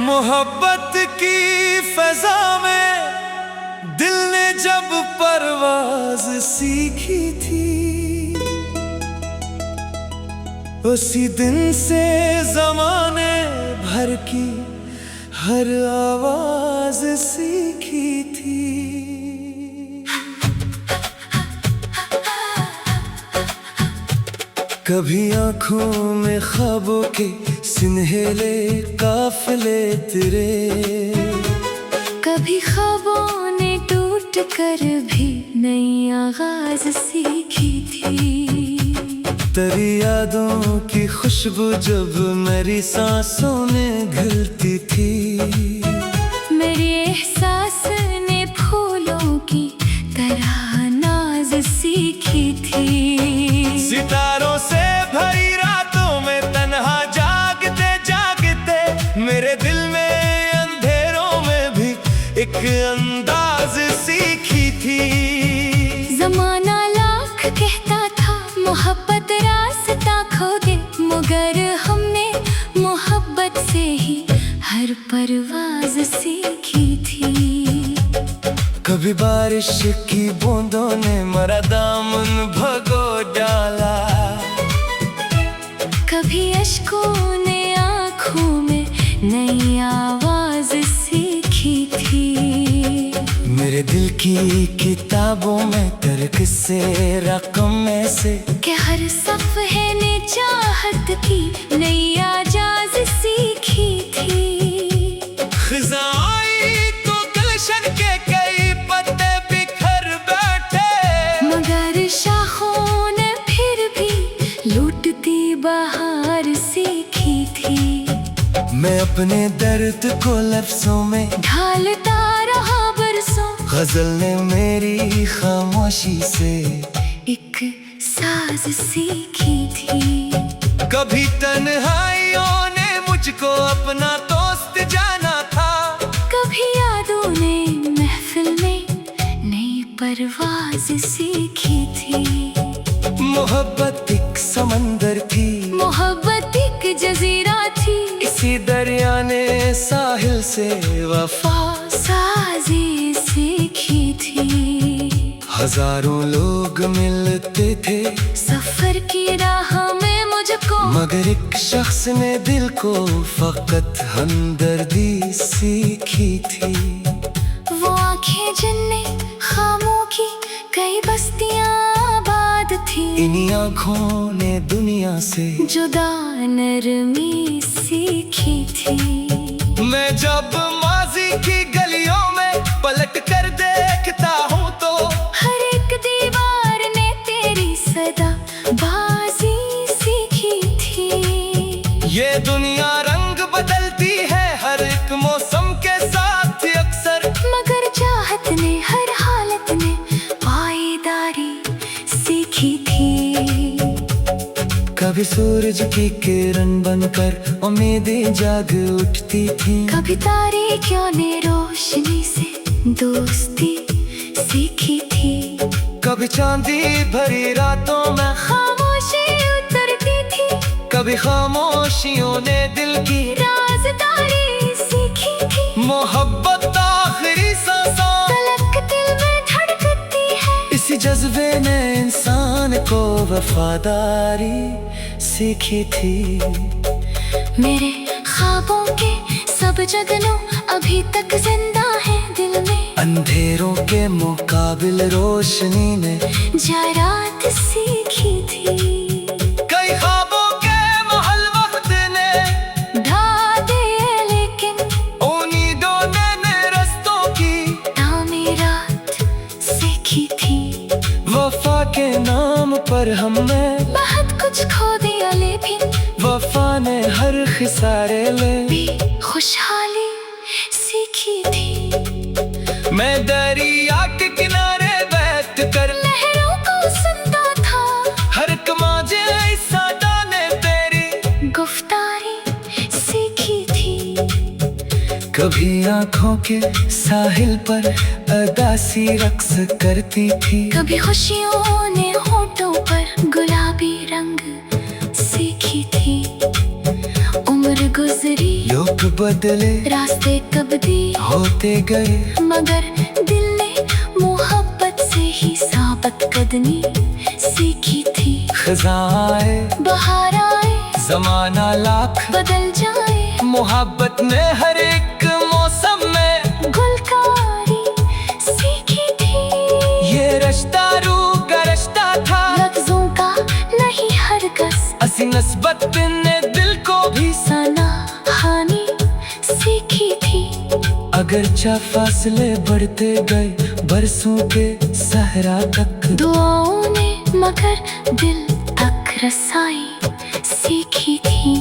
मोहब्बत की फजा में दिल ने जब परवाज सीखी थी, उसी दिन से ज़माने भर की हर आवाज सीखी थी। कभी आँखों में ख्वाबों के सिनहेले काफिले तेरे, कभी ख्वाबों ने टूट कर भी नई आगाज सीखी थी। तेरी यादों की खुशबू जब मेरी सांसों में घुलती थी, मेरे एहसास ने फूलों की तरह नाज सीखी थी। सितारों से भरी रातों में तन्हा जागते जागते मेरे दिल में अंधेरों में भी एक अंदाज सीखी थी। ज़माना लाख कहता था मोहब्बत रास्ता खो दे, मगर हमने मोहब्बत से ही हर परवाज सीखी थी। कभी बारिश की बूंदों ने मेरा दामन भगो डाला, कभी अश्कों ने आँखों में नई आवाज सीखी थी। मेरे दिल की किताबों में तर्क से रकम में से कि हर सफ़े ने चाहत की नई आजाज सीखी थी। खिज़ां आई तो गुलशन के कई पत्ते बिखर बैठे, मगर शाखों ने फिर भी लूटती बहार सीखी थी। मैं अपने दर्द को लफ्ज़ों में ढालता रहा बरसों, गज़ल ने मेरी खामोशी से एक साज सीखी थी। कभी तन्हाइयों ने मुझको अपना दोस्त जाना था, कभी यादों ने महफिल में नई परवाज सीखी थी। मोहब्बत एक समंदर थी, मोहब्बत एक जजीरा थी, इसी दरिया ने साहिल से वफा साजी सीखी थी। हजारों लोग मिलते थे सफर की राह में मुझको, मगर एक शख्स ने दिल को फकत हमदर्दी सीखी थी। वो आंखें जिनने खामों की कई बस्तियां आबाद थी, इन्हीं आँखों ने दुनिया से जुदा नरमी सीखी थी। मैं जब माजी की गलियों में पलट कर देखता हूँ तो हर एक दीवार ने तेरी सदा बाजी सीखी थी। ये दुनिया रंग बदलती है हर एक मौसम के साथ अक्सर, मगर चाहत ने हर हालत में पाईदारी सीखी थी। कभी सूरज की किरण बनकर उम्मीदें जाग उठती थी, कभी तारीखियों ने रोशनी से दोस्ती सीखी थी। कभी चांदी भरी रातों में खामोशी उतरती थी, कभी खामोशियों ने दिल की राज़दारी सीखी थी। मोहब्बत आखिरी सांसों तलक दिल में धड़कती है, इसी जज्बे ने इंसान को वफादारी सीखी थी। मेरे ख्वाबों के सब जगनों अभी तक जिंदा है दिल में, अंधेरों के मुकाबिल रोशनी ने जरात सीखी थी। कई ख्वाबों के महल वक्त ने ढा दिए, लेकिन उम्मीदों ने रस्तों की तामीरात सीखी थी। वफा के नाम पर हमने बहुत कुछ खो दिया, लेकिन वफा ने हर खिसारे में भी खुशहाली सीखी थी। मैं दरिया के किनारे बैठ कर लहरों को सुनता था, हर कमाजे सादा ने तेरी गुफ्तारी सीखी थी। कभी आँखों के साहिल पर अदा सी रक्स करती थी। कभी खुशियों ने होठों पर गुलाबी रंग सीखी थी। उम्र गुजरी, लोग बदले, रास्ते कब्दी होते गए, मगर दिल ने मोहब्बत से ही साबत कदमी सीखी थी। खजाए बहार आए, जमाना लाख बदल जाए, मोहब्बत ने हर एक मौसम में गुलकारी सीखी थी। ये रिश्ता रूह का रिश्ता था, लफ्जों का नहीं हरकस, असी नस्बत ने दिल को भी सना हानि सीखी थी। अगरचा फासले बढ़ते गए बरसों के सहरा तक, दुआओं ने मगर दिल तक रसाई सीखी थी।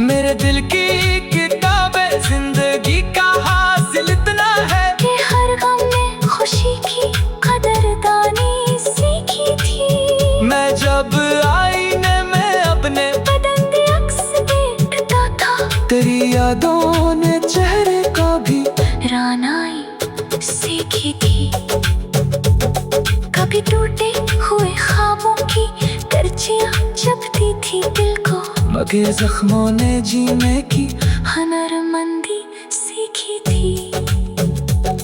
मेरे दिल की किताबें जिंदगी का हासिल इतना है कि हर गम में खुशी की कदरदानी सीखी थी। मैं जब आईने में अपने बदन के अक्स देखता था, तेरी यादों ने चेहरे का भी रानाई सीखी थी। कभी टूटे हुए ख्वाबों की करचियां जपती थी दिल को, मगर जख्मों ने जीने की हुनरमंदी सीखी थी।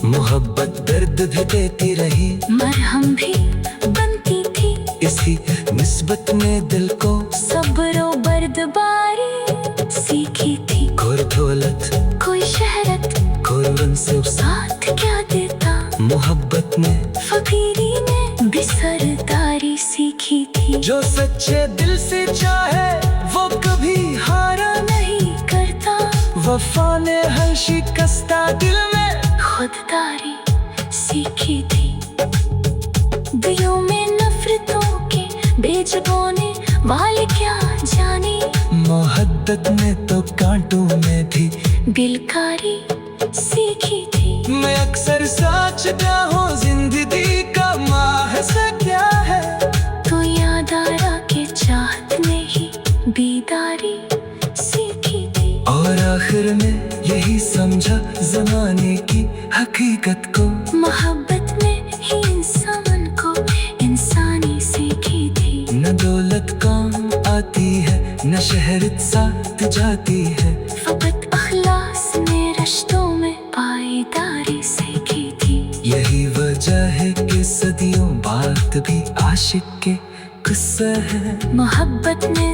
मोहब्बत दर्द भी देती रही, मरहम भी बनती थी। इसी निस्बत ने दिल को सब्र और बर्दबारी सीखी थी। घोर दौलत, कोई शहरत घोर मंसिब, साथ क्या देता, मोहब्बत ने फकीरी ने भी सरदारी सीखी थी। जो सच्चे दिल से चाहे वो कभी हारा नहीं करता, वफा ने हर शिकस्ता दिल में खुददारी सीखी थी। दिलों में नफरतों के बीज बोने वाले क्या जाने, मोहब्बत ने तो कांटों में भी बिलकारी सीखी थी। मैं अक्सर सोचता हूँ जिंदगी का महज़ क्या है, तो याद आया कि चाहत ने ही बीदारी सीखी थी। और आखिर में यही समझा जमाने की हकीकत को, मोहब्बत ने ही इंसान को इंसानी सीखी थी। न दौलत काम आती है, न शहरत साथ जाती है, फकत अखलास ने रिश्तों में पाईदारी सीखी थी। यही वजह है कि सदियों बाद भी आशिक के किस्से हैं। मोहब्बत ने